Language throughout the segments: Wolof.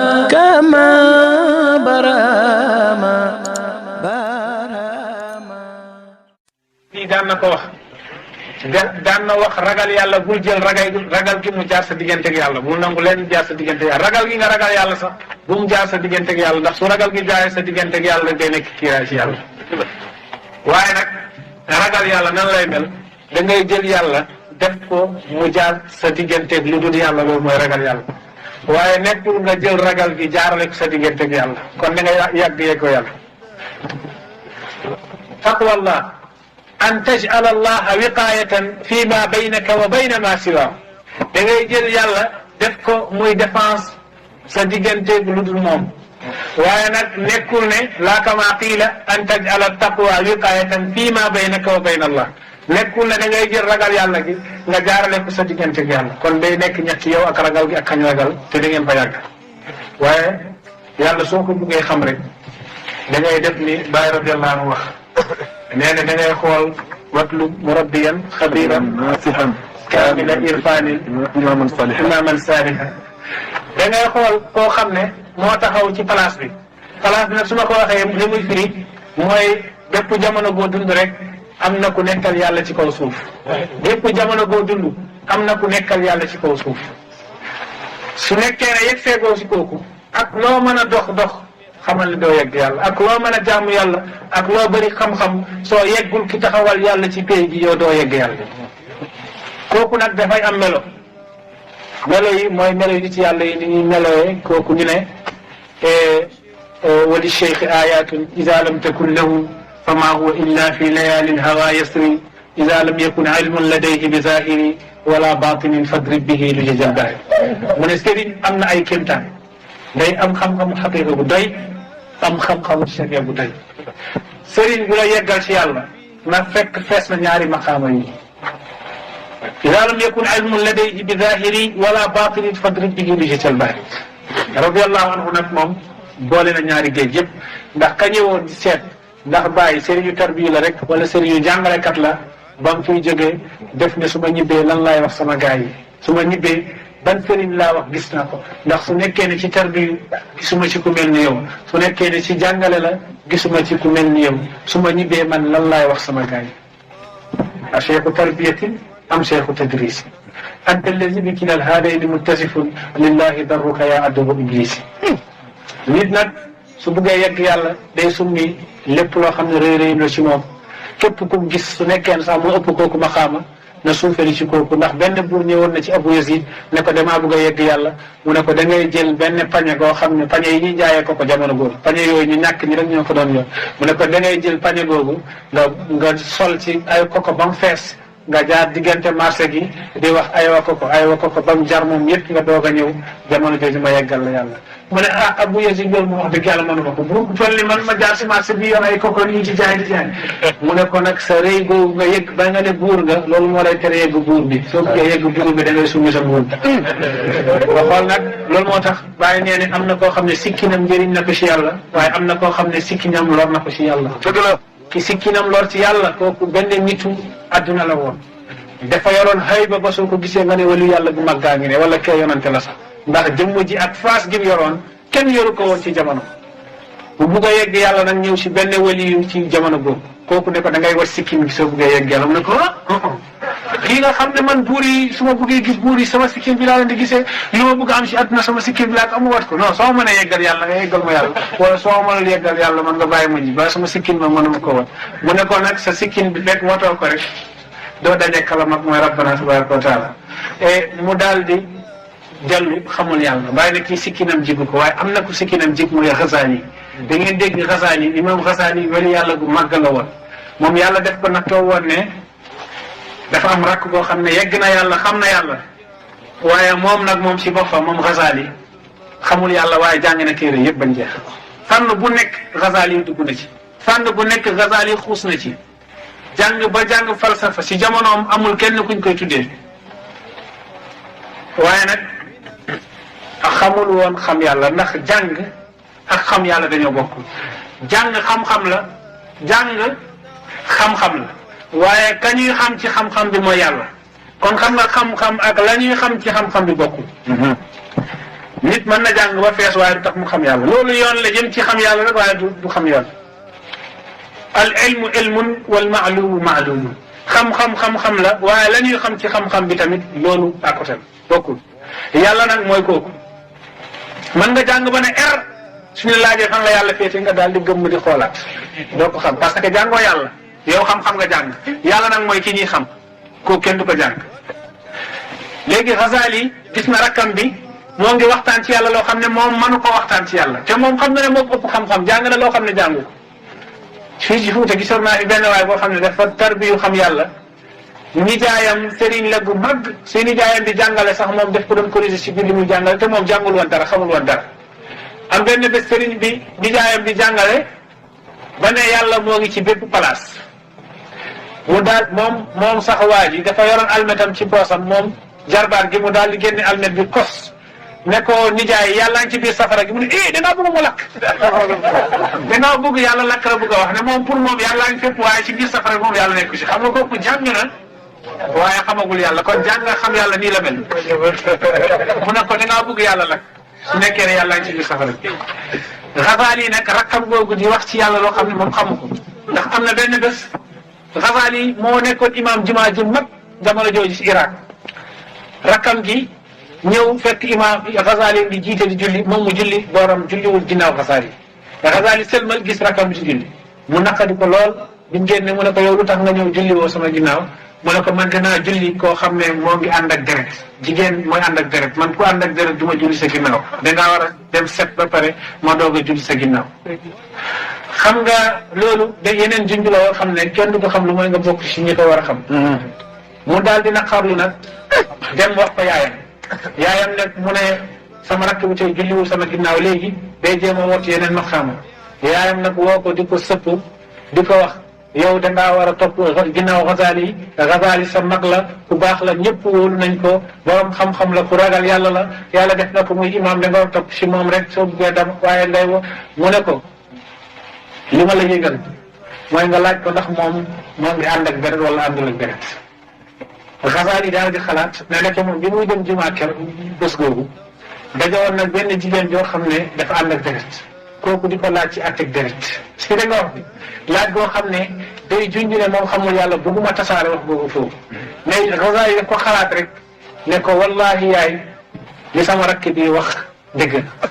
كما برama barama kii daan na ko wax daan na wax ragal yàlla bul jël ragal gi mu jaar sa diggante ak yàlla bul nangu leen jaar sa diggante ak yàlla ragal gi nga ragal yàlla sax bu mu jaar sa diggante ak yàlla ndax su ragal gi jaaree sa diggante ak yàlla day nekk kiiraay ci yàlla waaye nag ragal yàlla nan lay mel da ngay jël yàlla def ko mu jaar sa digganteeg lu dul yàlla loolu mooy ragal yàlla waaye nekkul nga jël ragal gi jaarale ko sa digganteeg yàlla kon da ngay yàgg yeggoo yàlla taqwallah an taj'ala allaha wiqayatan fi ma baynaka wa bayna ma siwaa da ngay jël yàlla def ko muy défense sa digganteeg lu dul moom waaye nag nekkul ne laa kama qiila an taj'ala taqwa wiqayatan fi ma baynaka wa bayna allah nekkul ne da ngay jël ragal yàlla gi nga jaarale ko sa diggante ak yàlla kon day nekk ñett yow ak ragal gi ak kañ ragal te da ngeen fa yàgg waaye yàlla soo ko buggee xam rek da ngay def ni Baay radiyallahu anhu wax nee na da ngay xool watlu murabbiyan xabiran nasihan kaamila irfanin imaman salihan da ngay xool koo xam ne moo taxaw ci place bi nag su ma ko waxee li muy firi mooy bépp jamono boo dund rek am na ku nekkal yàlla ci kaw suuf bépp jamono boo dund am na ku nekkal yàlla ci kaw suuf su nekkee ne yegg seegoo si kooku ak loo mën a dox xamal ne doo yegg yàlla ak loo mën a jaamu yàlla ak loo bëri xam-xam soo yeggul ki taxawal yàlla ci pay gi yow doo yegg yàlla kooku nag dafay am melo yi mooy melo yi ci yàlla yi ni ñuy melowee kooku ñu ne wali cheikh ayatun ida lam takun lahu fama huwa illa fi layalin hawa yasri ida lam yakun ilmun ladayhi bi zahiri wala batinin fadrib bihi lu jëjëlbaay mu ne sëriñ am na ay kéemtaan day am xam-xamu xaqiqa bu doy am xam-xamu sharia bu doy sëriñ bu la yeggal ci yàlla na fekk fees na ñaari maqaama yi ida lam yakun ilmun ladayhi bi zahiri wala batinin fadrib bihi lu jëjëlbaay radiyallahu anhu nag moom boole na ñaari géej yëpp ndax ka ñëwoon di seet ndax bàyyi sëriñu tarbiya la rek wala sëriñu jàngalekat la ba mu fiy jógee def ne su ma ñibbee lan laay wax sama gaay yi su ma ñibbee ban sëriñ laa wax gis naa ko ndax su nekkee ne ci tarbiya gisuma ci ku mel ni yow su nekkee ne ci jàngale la gisuma ci ku mel ni yow su ma ñibbee man lan laay wax sama gaay yi a cheikhu tarbiyatin am cheikhu tadris anta allazi bi kilal haadayni muttasifun lillahi darruka ya adubu iblisi nit nag su buggee yegg yàlla day summi lépp loo xam ne rëy la ci moom képp ku gis su nekkee ne sax mu ëpp kooku maqaama na suufeli ci kooku ndax benn buur ñëwoon na ci Abu Yazid ne ko damaa bëgg a yegg yàlla mu ne ko da ngay jël benn pañe goo xam ne pañe yi ñuy jaayee ko jamono googu pañe yooyu ñu ñàkk ñi rek ñoo ko doon yor mu ne ko da ngay jël pañe googu nga sol ci ay koko ba mu fees nga jaar diggante marché gi di wax aywa koko ba mu jar moom yëpp nga doog a ñëw jamono jooju ma yeggal la yàlla mu ne Abu Yazid loolu mu wax dëgg yàlla mënu ma ko bu toll ni man ma jaar si marché bi yor ay koko nii ci jaay di jaay mu ne ko nag sa rëy googu nga yegg ba nga ne buur nga loolu moo lay tere yegg buur bi soo bëggee yegg buur bi da ngay summi sa buur nga xool nag loolu moo tax bàyyi nee ne am na koo xam ne sikkinam njëriñ na ko ci yàlla waaye am na koo xam ne sikkinam lor na ko ci yàlla dëgg la ki sikkinam lor ci yàlla kooku benn nitu adduna la woon dafa yoroon xëy ba soo ko gisee nga ne walu yàlla bu mag gaa ngi ne wala kee yonante la sax ndax jëmm ji ak face gi mu yoroon kenn yoru ko woon ci jamono bu bugg a yegg yàlla nag ñëw si benn waliyu ci jamono boobu kooku ne ko da ngay was sikkim gi soo buggee yegg yàlla mu ne ko kii nga xam ne man buur yi su ma buggee gis buur yi sama sikkim bi laa leen di gisee li ma bugg am si àdduna sama sikkim bi laa ko amu wat ko non soo mënee yeggal yàlla nga yeggal ma yàlla wala soo mënul yeggal yàlla man nga bàyyi ma ji ba sama sikkim ma mënuma ko wat mu ne ko nag sa sikkim bi fekk watoo ko rek doo daje kala mag mooy rabbana tabaraka wa taala et mu daal di dellu xamul yàlla bàyyi na kii sikkinam jigu ko waaye am na ku sikkinam jig mooy Xasaali da ngeen dégg Xasaali imam Xasaali wali yàlla gu màgg la woon moom yàlla def ko nattoo woon ne dafa am rakk koo xam ne yegg na yàlla xam na yàlla waaye moom nag moom si boppam moom Xasaali xamul yàlla waaye jàng na téere yëpp bañ jeex fànn bu nekk Xasaali dugg na ci fànn bu nekk Xasaali xuus na ci jàng ba jàng falsafa si jamonoom amul kenn kuñ koy tuddee waaye nag xamul woon xam yàlla ndax jàng ak xam yàlla dañoo bokk jàng xam-xam la jàng xam-xam la waaye ka ñuy xam ci xam-xam bi mooy yàlla kon xam nga xam-xam ak la ñuy xam ci xam-xam bi bokkul nit mën na jàng ba fees waaye du tax mu xam yàlla loolu yoon la jëm ci xam yàlla rek waaye du xam yàlla al ilmu ilmun wal maalumu maalumun xam-xam la waaye la ñuy xam ci xam-xam bi tamit loolu à côté bokkul yàlla nag mooy kooku mën nga jàng ba ne suñu laajee fan la yàlla féete nga daal di gëmm di xoolaat doo ko xam parce que jàngoo yàlla yow xam-xam nga jàng yàlla nag mooy ki ñuy xam kooku kenn du ko jàng léegi Ghazali gis na rakkam bi moo ngi waxtaan ci yàlla loo xam ne moom mënu ko waxtaan ci yàlla te moom xam na ne moom ëpp xam-xam jàng na loo xam ne jàngu ko fii ci Fuuta gisoon naa fi benn waay boo xam ne dafa tarbiyu xam yàlla nijaayam sëriñ la gu mag si nijaayam di jàngale sax moom def ko doon corriger si biir li muy jàngale te moom jàngul woon dara xamul woon dara am benn bés sëriñ bi nijaayam di jàngale ba ne yàlla moo ngi ci bépp place mu daal moom sax waa ji dafa yoroon almetam ci poosam moom jarbaat gi mu daal di génne almet bi kos ne ko nijaay yàlla ngi ci biir safara gi mu ne dangaa bëgg mu lakk dangaa bëgg yàlla lakk la bëgg a wax ne moom pour moom yàlla ngi fépp waaye ci biir safara moom yàlla nekku ci xam nga kooku jàng na waaye xamagul yàlla kon jàng nga xam yàlla nii la mel mu ne ko dangaa bëgg yàlla lakk su nekkee ne yàlla ngi ci biir safara gi Ghazali nag rakkam googu di wax ci yàlla loo xam ne moom xamu ko ndax am na benn bés Ghazali moo nekkoon imam jumaa ji mag jamono jooju ci Irak rakkam gi ñëw fekk imam Ghazali di jiite di julli moom mu julli booram julliwul ginnaaw Ghazali Ghazali sëlmal gis rakkam bi ci julli mu naqadi ko lool bi mu génne mu ne ko yow lu tax nga ñëw julli woo sama ginnaaw mu ne ko man dinaa julli koo xam ne moo ngi ànd ak deret jigéen mooy ànd ak deret man ku ànd ak deret du ma julli sa ginnaaw dangaa war a dem set ba pare ma doog a julli sa ginnaaw xam nga loolu da yeneen junj la yoo xam ne kenn du ko xam lu mooy nga bokk ci ñi ko war a xam mu daal di naqarlu nag dem wax ko yaayam nag mu ne sama rakk bi tey julliwul sama ginnaaw léegi day jéem a wot yeneen maqaama yaayam nag woo ko di ko sëpp di ko wax yow dangaa war a topp ginnaaw Ghazali sa mag la ku baax la ñëpp wóolu nañ ko borom xam-xam la ku ragal yàlla la yàlla def na ko muy imam da nga war a topp si moom rek soo buggee dam waaye ngay wo mu ne ko li ma la yëgal mooy nga laaj ko ndax moom moo ngi ànd ak deret wala àndul ak deret Ghazali daal di xalaat ne nekk moom bi muy dem jumaa kër bés googu dajewoon nag benn jigéen joo xam ne dafa ànd ak deret kooku di ko laaj ci àtteeg deret si da nga wax bi laaj boo xam ne day junj ne moom xamul yàlla bëgguma tasaare wax boobu foofu mais Ghazali daf ko xalaat rek ne ko wallahi yaay li sama rakk bi wax dëgg na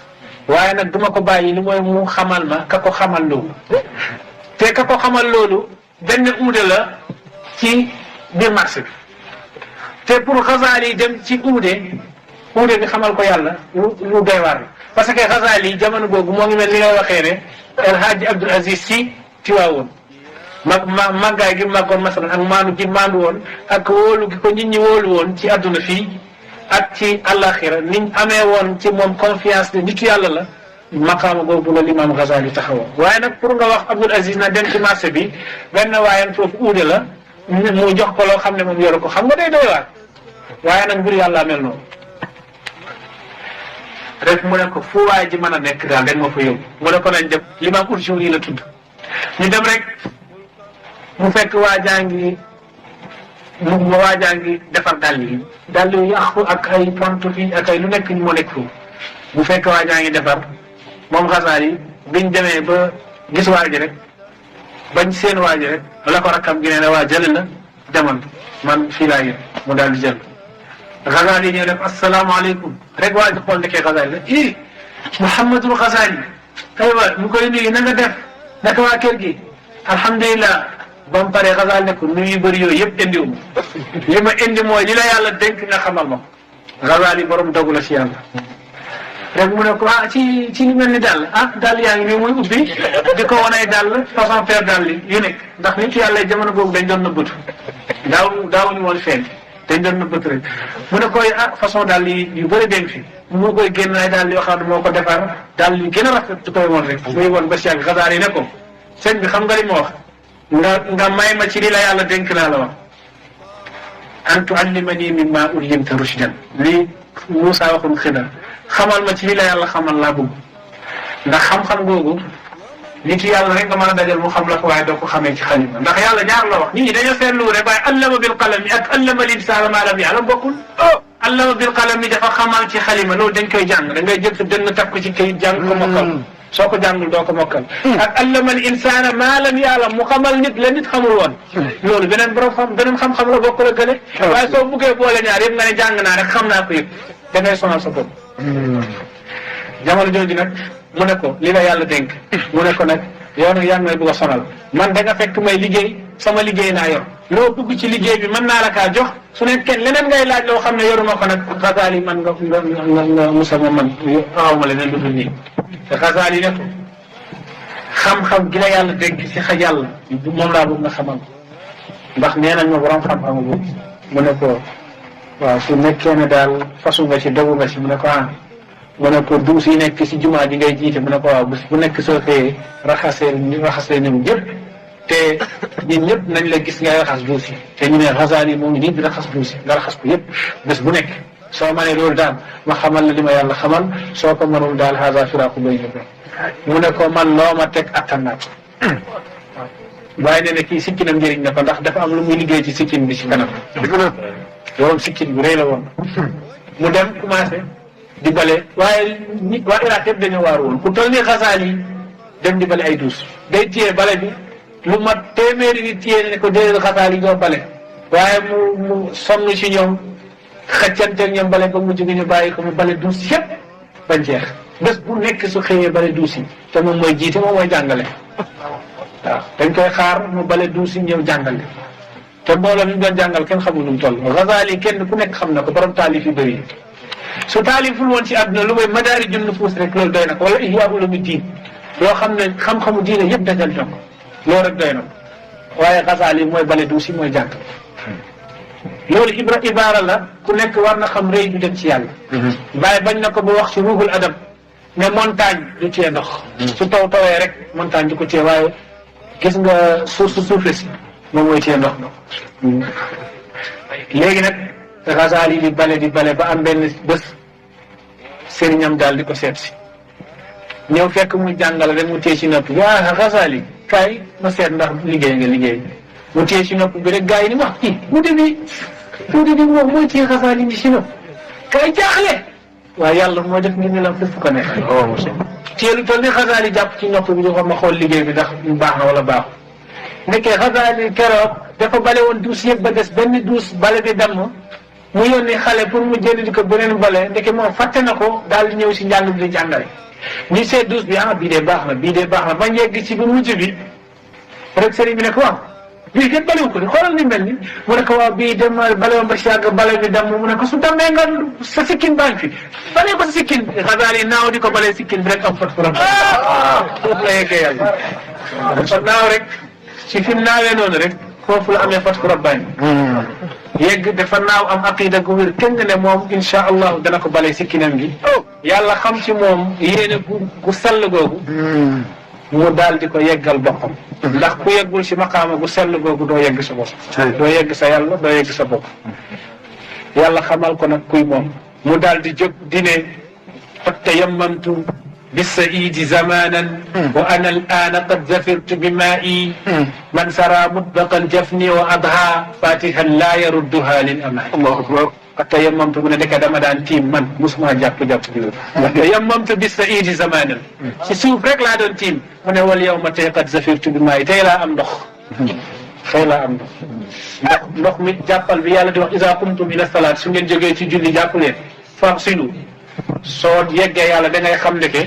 waaye nag duma ko bàyyi li mooy mu xamal ma ka ko xamal loolu te ka ko xamal loolu benn uude la ci biir marché bi te pour Ghazali dem ci uude bi xamal ko yàlla lu doy waar parce que Ghazali jamono boobu moo ngi mel ni ngay waxee ne El Hadji Abdoul Aziz Sy Tiwaawoon màggaay gi màggoon masalan ak maandu gi maandu woon ak wóolu gi ko nit ñi wóolu woon ci adduna fii ak ci àllaxira niñ amee woon ci moom confiance ne nitu yàlla la maqaama boobu la l'imam Ghazali taxawoon waaye nag pour nga wax Abdoul Aziz na dem ci marché bi benn waayam foofu uude la mu jox ko loo xam ne moom yoru ko xam nga day doy waar waaye nag mbir yàlla mel noonu rek mu ne ko fu waay ji mën a nekk daal rek ma fa yóbbu mu ne ko nañ dem l'imam Urjuni la tudd ñu dem rek mu fekk waajaa ngi defar dàll yu yàqu ak ay pantoufle ak ay lu nekk moo nekk foofu mu fekk waajaa ngi defar moom Ghazali biñ demee ba gis waa ji rek bañ seen waa ji rek la ko rakkam gi nee ne waa jël na demal man fii laa yëg mu daal di jël Ghazali ñëw def asalaamaaleykum rek waa ji xool nekkee Ghazali la Mouhamadul Ghazali aywa mu koy nuyu na nga def naka waa kër gi alhamdulilah ba mu paree Ghazali ne ko nuyu yu bëri yooyu yëpp indiwu ma li ma indi mooy li la yàlla dénk nga xamal ma Ghazali borom dogu la ci yàlla rek mu ne ko ci li mel ni dàll dàll yaa ngi nii muy ubbi di ko wan ay dàll façon paire dàll yu nekk ndax nit yàlla jamono boobu dañ doon nëbbatu daawuñu woon feeñ dañ doon nëbbatu rek mu ne koy façon dàll yu bëri dem fi mu koy génn ay dàll yoo xam ne moo ko defar dàll yu gën a rafet du koy woon rek muy woon ba si yàgg Ghazali ne ko sëñ bi xam nga li ma wax nga may ma ci li la yàlla dénk laa la wax an tuallimani mimma ullimta rushdan lii Moussa waxum Xidar xamal ma ci li la yàlla xamal laa bëgg ndax xam-xam googu nit yàlla rek nga mën a dajal mu xam la ko waaye doo ko xamee ci xalima ndax yàlla ñaar la wax nit ñi dañoo seetlu rek waaye allama bil qalami ak allama l insaana maa lam ya'lam bokkul allama bil qalam mi dafa xamal ci xalima loolu dañ koy jàng da ngay jël sa dënn taf ko ci kayit jàng ko mokkal soo ko jàngul doo ko mokkal ak allama al insana ma lam ya'lam mu xamal nit la nit xamul woon loolu beneen borom beneen xam-xam la bokk la gële waaye soo buggee boole ñaar yëpp nga ne jàng naa rek xam naa ko yëpp da ngay sonal sa bopp jamono jooju nag mu ne ko li la yàlla dénk mu ne ko nag yow nag yaa ngi may bëgg a sonal man da nga fekk may liggéey sama liggéey naa yor loo bëgg ci liggéey bi mën naa la kaa jox su nekkee leneen ngay laaj loo xam ne yoruma ko nag Xasaali man nga musa ma man aw ma leneen lu dul nii te Xasaali ne ko xam-xam gi la yàlla dénk ci yàlla moom laa bëgg nga xamal ndax nee nañ ma borom xam-xam bu mu ne ko waaw su nekkee ne daal fasu nga ci dogu nga ci mu ne ko ah mu ne ko duus yi nekk si jumaa ji ngay jiite mu ne ko waaw bés bu nekk soo xëyee raxasee ñu yëpp te ñun ñëpp nañ la gis ngay raxas duus yi te ñu ne Xasaali moo ngi nii di raxas duus yi nga raxas ko yëpp bés bu nekk soo mënee loolu daal ma xamal la li ma yàlla xamal soo ko mënul daal haza firaaku bayni mu ne ko man loo ma teg attan naa ko waaye nee na kii sikkinam njëriñ na ko ndax dafa am lu muy liggéey ci sikkin bi si kanam borom sikkin bi rëy la woon mu dem commencé di bale waaye nit waa Irak yëpp dañoo waar woon ku toll ni Xasaali dem di bale ay duus day téye bale bi lu mat téeméeri nit téye ne ko déedéet Xasaali doo bale waaye mu sonn ci ñoom xëccanteeg ñoom bale ba mu jóge ñu bàyyi ko mu bale duus yëpp bañ jeex bés bu nekk su xëyee bale duus yi te moom mooy jiite moom mooy jàngale waaw dañ koy xaar mu bale duus yi ñëw jàngale te mbooloo mi mu doon jàngal kenn xamul nu mu toll Xasaali kenn ku nekk xam na ko borom taalif yu bëri su taaliful woon ci àdduna lu may madaariju nufuus rek loolu doy na ko wala ihyaa ulumuddin loo xam ne xam-xamu diine yëpp dajal na ko loolu rek doy na ko waaye Xasaali mooy bale duus yi mooy jàng loolu ibaara la ku nekk war na xam rëy du dem ci yàlla bàyyi bañ na ko ba wax ci ruuxul adab ne montagne du téye ndox su tawee rek montagne du ko téye waaye gis nga suuf su suufle si moom mooy téye ndox léegi nag Xasaali di bale ba am benn bés sëriñam daal di ko seet si ñëw fekk muy jàngale rek mu téye ci nopp bi Xasaali kaay ma seet ndax liggéey nga liggéey mu téye ci nopp bi rek gars yi ni wax kii tuuti bi moom mooy téye Xasaali ni ci nopp kaay jaaxle waaye yàlla moo def ngi ni la fu ko nekk téye lu toll ni Xasaali jàpp ci nopp bi di ko ma xool liggéey bi ndax baax na wala baaxul nekkee Xasaali keroog dafa bale woon duus yëpp ba des benn duus bale bi damm mu yónni xale pour mu jënd di ko beneen bale ndeke moom fàtte na ko daal di ñëw si njàng bi di jàngale ñu seet duus bi bii dee baax na ba yegg ci bu mujj bi rek sëriñ bi ne ko waaw bii kenn balewu ko ni xoolal ni mel ni mu ne ko waaw bii dem bale woon ba si yàgg bale bi damm mu ne ko su dammee nga sa sikkin baa ngi fi bale ko sa sikkin bi Xasaali naaw di ko bale sikkin bi rek am fot fot foofu la yeggee yàlla dafa naaw rek ci fi mu naawee noonu rek foofu la amee fatku rabbaani yegg dafa naaw am aqida gu wér kenn ne moom insha allahu dana ko bale sikkinam gi yàlla xam ci moom yéene gu sell googu mu daal di ko yeggal boppam ndax ku yeggul si maqaama gu sell googu doo yegg sa bopp doo yegg sa yàlla doo yegg sa bopp yàlla xamal ko nag kuy moom mu daal di jóg di ne tayammamtu بالسعيد زمانا وأنا الآن قد زفرت بمائي من سرى مطبق الجفن وأضحى فاتحا لا يردها للأمان الله أكبر قد تيممت من دك دمدان تيم من مسمى جاب تيممت بالسعيد زمانا سوف رك لا دون تيم من هو اليوم قد زفرت بمائي تيلا أم نخ خيلا أم نخ من جابال بيالا دي إذا قمتم إلى الصلاة سنجن جوغي ci julli jàpp leen fagsilu soo yeggee yàlla da ngay xam ne que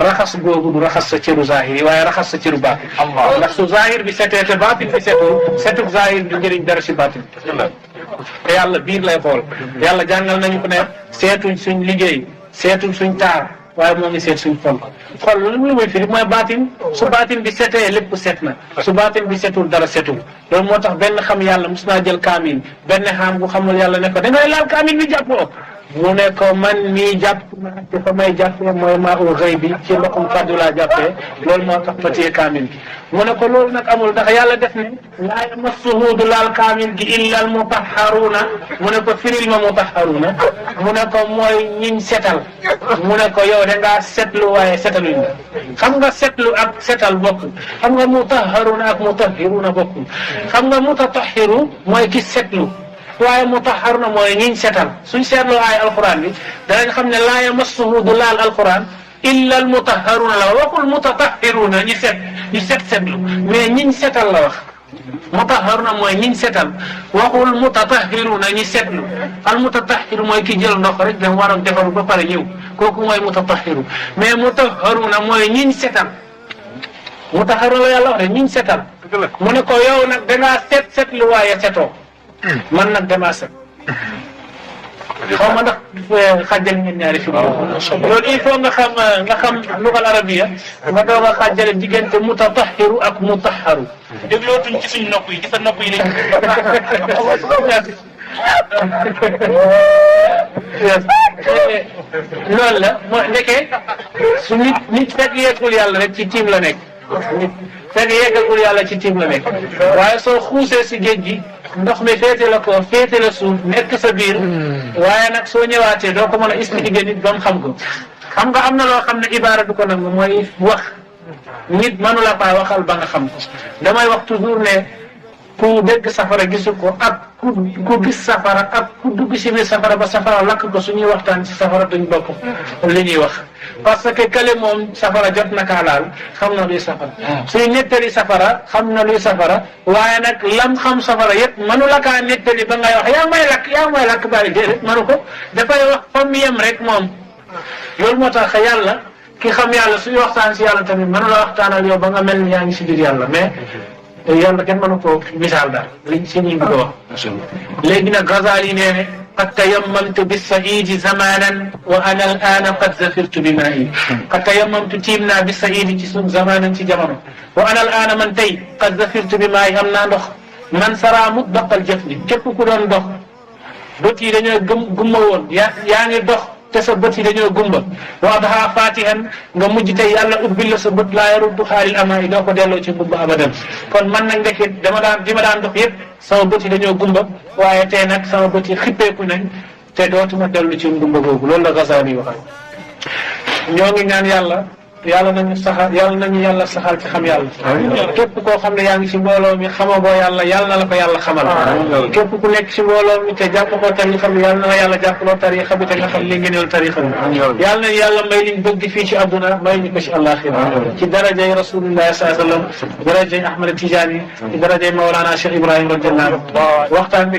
raxas googu du raxas sa cëru zahir yi waaye raxas sa cëru baatin ndax su zahir bi setee te baatin bi setuk zahir du njëriñ dara si baatin te yàlla biir lay xool yàlla jàngal nañu ko ne seetuñ suñ liggéey seetuñ suñ taar waaye moo ngi seet suñ xol lu muy firi mooy baatin su baatin bi setee lépp set na su baatin bi setul dara setul loolu moo tax benn xam yàlla mos naa jël kaamil benn xam bu xamul yàlla ne ko da ngay laal kaamil bi jàppoo mu ne ko man mii jàpp naa te fa may jàppee mooy maa ul xëy bi ci ndoxum fàddu laa jàppee loolu moo tax ma téye kaamil gi mu ne ko loolu nag amul ndax yàlla def ne laa yamassuhu du laal kaamil gi illa al mutahharuuna mu ne ko firil ma mutahharuuna mu ne ko mooy ñiñ setal mu ne ko yow da ngaa setlu waaye setaluñ la xam nga setlu ak setal bokkul xam nga mutahharuuna ak mutahhiruuna bokkul xam nga mutatahhiru mooy ki setlu waaye mutahharuna mooy ñiñ setal suñ seetloo ay alquran bi danañ xam ne laa yamassuhu du laal alquran illa al mutahharuna la waxul mutatahhiruna ñi setlu mais ñiñ setal la wax mutahharuna mooy ñiñ setal waxul mutatahhiruna ñi setlu al mutatahhir mooy ki jël ndox rek dem war a defaru ba pare ñëw kooku mooy mutatahhiru mais mutahharuna mooy ñiñ setal mutahharuna la yàlla wax de ñiñ setal mu ne ko yow nag dangaa setlu waaye setoo man nag damaa set xaw ma ndax xàjjal ngeen ñaari fi loolu il faut nga xam lugal arabiya nga doog a xàjjale diggante mutatahhiru ak mutahharu déglootuñ ci suñ nopp yi ci sa nopp yi lañ loolu la moo nekkee su nit fekk yeggul yàlla rek ci tiim la nekk nit fekk yeggagul yàlla ci tiim la nekk waaye soo xuusee si géej gi ndox mi féete la ko féete la suuf nekk sa biir waaye nag soo ñëwaatee doo ko mën a expliquer nit ba mu xam ko xam nga am na loo xam ne ibaara du ko nangu mooy wax nit mënu la faa waxal ba nga xam ko damay wax toujours ne ku dégg safara gisu ko ak ku gis safara ak ku dugg si biir safara ba safara lakk ko suñuy waxtaan ci safara duñ bokk li ñuy wax parce que kële moom safara jot na kaa laal xam na luy safara suy nettali safara xam na luy safara waaye nag lam xam safara yëpp mënu la kaa nettali ba ngay wax yaa may lakk bari déedéet mënu ko dafay wax fam yem rek moom loolu moo tax yàlla ki xam yàlla suy waxtaan si yàlla tamit mënu la waxtaanal yow ba nga mel ni yaa ngi si biir yàlla mais yàlla kenn mënu ko misaal daal liñ si ñu bëgg a wax léegi nag Ghazali nee ne qad tayammamtu bis-sa'idi zamanan wa ana al-ana qad zafirtu bi maa'i qad tayammamtu tiim naa bis-sa'idi ci suñ zamanan ci jamono wa ana al-ana man tey qad zafirtu bi maa'i am naa ndox man sara mutlaqal jafni képp ku doon dox bët yi dañoo gumba woon yaa ngi dox te sa bët yi dañoo gumba wa daha fatihan nga mujj tey yàlla ubbil la sa bët laa yaruddu xaalil ama yi doo ko delloo ci gumba abadan kon man nag ndekki di ma daan dox yëpp sama bët yi dañoo gumba waaye tey nag sama bët yi xippeeku nañ te dootuma dellu ci gumba googu loolu la Ghazali waxal ñoo ngi ñaan yàlla nañu yàlla saxal ci xam yàlla képp koo xam ne yaa ngi ci mbooloo mi xama boo yàlla na la ko yàlla xamal képp ku nekk ci mbooloo mi te jàpp ko tarixa bi yàlla na la yàlla jàppaloo tarixa bi te nga xam li ngeen tarixa bi yàlla nañu yàlla may liñ bëgg fii ci àdduna may ñu ko ci àllaaxira ci darajay rasulullah sallallahu alayhi wa sallam darajay Ahmad Tijaani ci darajay Mawlana Cheikh Ibrahim radiyallahu anhu waxtaan bi